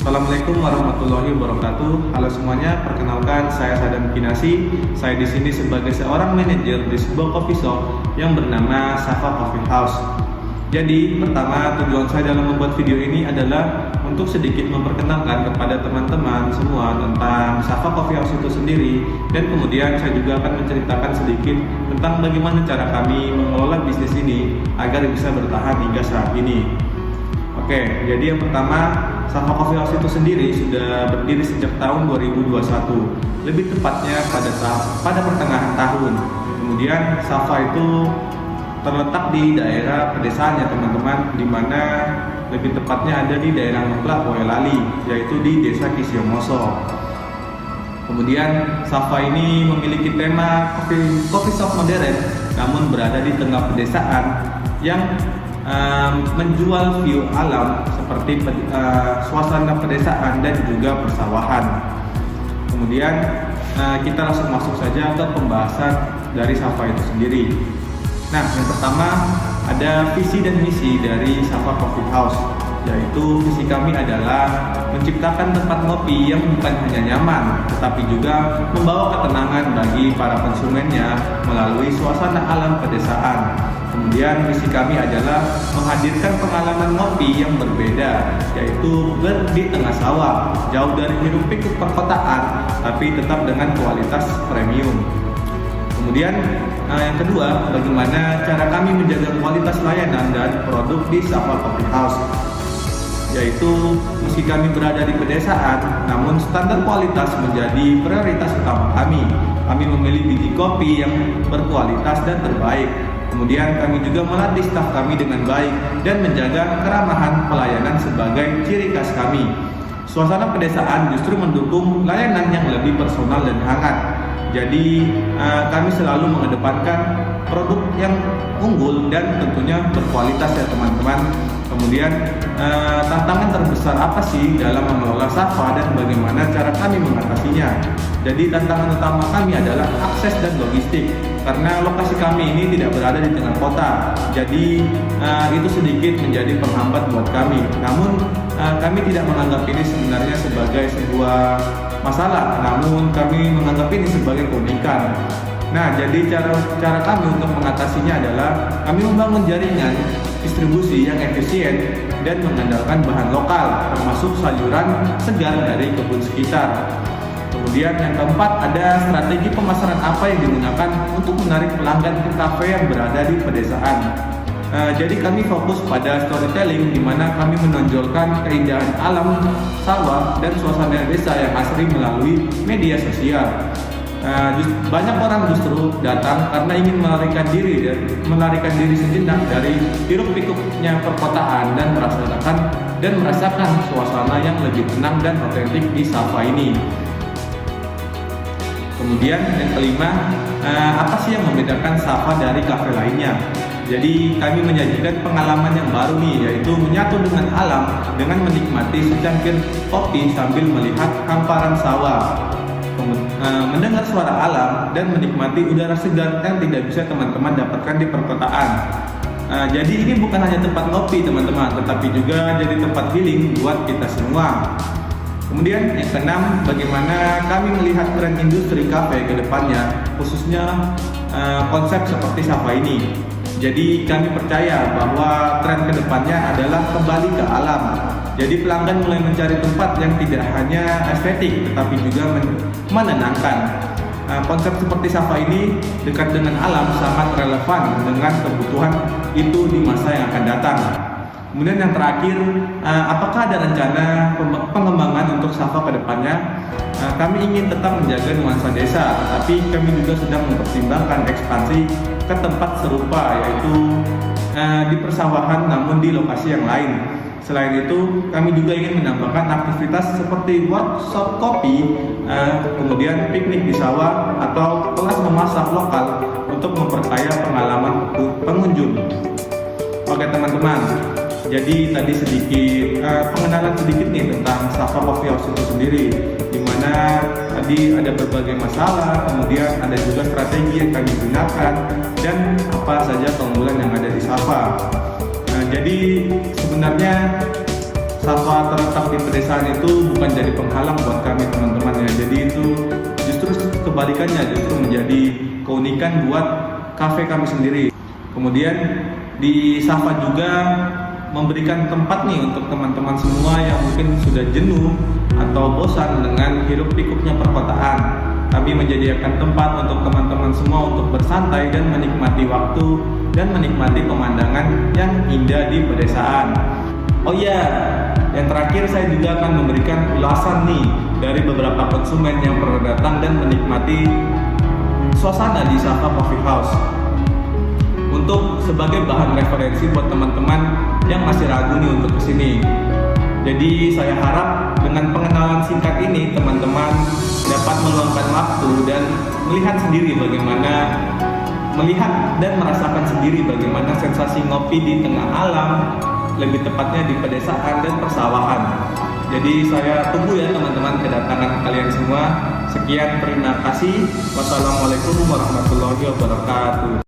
Assalamualaikum warahmatullahi wabarakatuh. Halo semuanya, perkenalkan saya Sadam Kinasi. Saya di sini sebagai seorang manajer di sebuah coffee shop yang bernama Safa Coffee House. Jadi, pertama tujuan saya dalam membuat video ini adalah untuk sedikit memperkenalkan kepada teman-teman semua tentang Safa Coffee House itu sendiri, dan kemudian saya juga akan menceritakan sedikit tentang bagaimana cara kami mengelola bisnis ini agar bisa bertahan hingga saat ini. Oke, jadi yang pertama, Safa Coffee House itu sendiri sudah berdiri sejak tahun 2021, lebih tepatnya pada pertengahan tahun. Kemudian Safa itu terletak di daerah pedesaan ya teman-teman, di mana lebih tepatnya ada di daerah Ngeplak, Boyolali, yaitu di Desa Kisiomoso. Kemudian Safa ini memiliki tema coffee shop modern, namun berada di tengah pedesaan yang menjual view alam seperti suasana pedesaan dan juga persawahan. Kemudian kita langsung masuk saja ke pembahasan dari Safa itu sendiri. Nah, yang pertama ada visi dan misi dari Safa Coffee House, yaitu visi kami adalah menciptakan tempat ngopi yang bukan hanya nyaman, tetapi juga membawa ketenangan bagi para konsumennya melalui suasana alam pedesaan. Kemudian misi kami adalah menghadirkan pengalaman ngopi yang berbeda, yaitu di tengah sawah, jauh dari hiruk-pikuk perkotaan, tapi tetap dengan kualitas premium. Kemudian yang kedua, bagaimana cara kami menjaga kualitas layanan dan produk di Safa Coffee House, yaitu meski kami berada di pedesaan, namun standar kualitas menjadi prioritas utama kami. Kami memilih biji kopi yang berkualitas dan terbaik. Kemudian kami juga melatih staf kami dengan baik dan menjaga keramahan pelayanan sebagai ciri khas kami. Suasana pedesaan justru mendukung layanan yang lebih personal dan hangat. Jadi kami selalu mengedepankan produk yang unggul dan tentunya berkualitas ya teman-teman. Kemudian tantangan terbesar apa sih dalam mengelola Safa dan bagaimana cara kami mengatasinya? Jadi tantangan utama kami adalah akses dan logistik, karena lokasi kami ini tidak berada di tengah kota. Jadi itu sedikit menjadi penghambat buat kami. Namun kami tidak menganggap ini sebenarnya sebagai sebuah masalah, namun kami menganggap ini sebagai keunikan. Nah, jadi cara kami untuk mengatasinya adalah kami membangun jaringan distribusi yang efisien dan mengandalkan bahan lokal, termasuk sayuran segar dari kebun sekitar. Kemudian yang keempat, ada strategi pemasaran apa yang digunakan untuk menarik pelanggan ke kafe yang berada di pedesaan. Jadi kami fokus pada storytelling, di mana kami menonjolkan keindahan alam sawah dan suasana desa yang asri melalui media sosial. Banyak orang justru datang karena ingin melarikan diri sejenak dari hiruk-pikuknya perkotaan dan merasakan suasana yang lebih tenang dan otentik di Safa ini. Kemudian yang kelima, apa sih yang membedakan Safa dari kafe lainnya? Jadi kami menyajikan pengalaman yang baru nih, yaitu menyatu dengan alam dengan menikmati secangkir kopi sambil melihat hamparan sawah, mendengar suara alam dan menikmati udara segar yang tidak bisa teman-teman dapatkan di perkotaan. Jadi ini bukan hanya tempat ngopi teman-teman, tetapi juga jadi tempat healing buat kita semua. Kemudian yang keenam, bagaimana kami melihat tren industri kafe ke depannya, khususnya konsep seperti Safa ini. Jadi kami percaya bahwa tren ke depannya adalah kembali ke alam. Jadi pelanggan mulai mencari tempat yang tidak hanya estetik, tetapi juga menenangkan. Konsep seperti Safa ini dekat dengan alam, sangat relevan dengan kebutuhan itu di masa yang akan datang. Kemudian yang terakhir, apakah ada rencana pengembangan untuk Safa ke depannya? Kami ingin tetap menjaga nuansa desa, tetapi kami juga sedang mempertimbangkan ekspansi ke tempat serupa, yaitu di persawahan namun di lokasi yang lain. Selain itu, kami juga ingin menambahkan aktivitas seperti workshop kopi, kemudian piknik di sawah, atau kelas memasak lokal untuk memperkaya pengalaman pengunjung. Oke teman-teman, jadi tadi sedikit pengenalan sedikit nih tentang Safa Coffee House itu sendiri, di mana tadi ada berbagai masalah, kemudian ada juga strategi yang kami gunakan, dan apa saja keunggulan yang ada di Safa. Jadi sebenarnya Safa terletak di pedesaan itu bukan jadi penghalang buat kami teman-teman ya. Jadi itu justru kebalikannya, justru menjadi keunikan buat kafe kami sendiri. Kemudian di Safa juga memberikan tempat nih untuk teman-teman semua yang mungkin sudah jenuh atau bosan dengan hiruk pikuknya perkotaan. Kami menyediakan tempat untuk teman-teman semua untuk bersantai dan menikmati waktu dan menikmati pemandangan yang indah di pedesaan. Oh iya, yang terakhir saya juga akan memberikan ulasan nih dari beberapa konsumen yang pernah datang dan menikmati suasana di Safa Coffee House, untuk sebagai bahan referensi buat teman-teman yang masih ragu nih untuk kesini. Jadi saya harap dengan pengenalan singkat ini teman-teman dapat meluangkan waktu dan melihat dan merasakan sendiri bagaimana sensasi ngopi di tengah alam, lebih tepatnya di pedesaan dan persawahan. Jadi saya tunggu ya teman-teman kedatangan kalian semua. Sekian, terima kasih. Wassalamualaikum warahmatullahi wabarakatuh.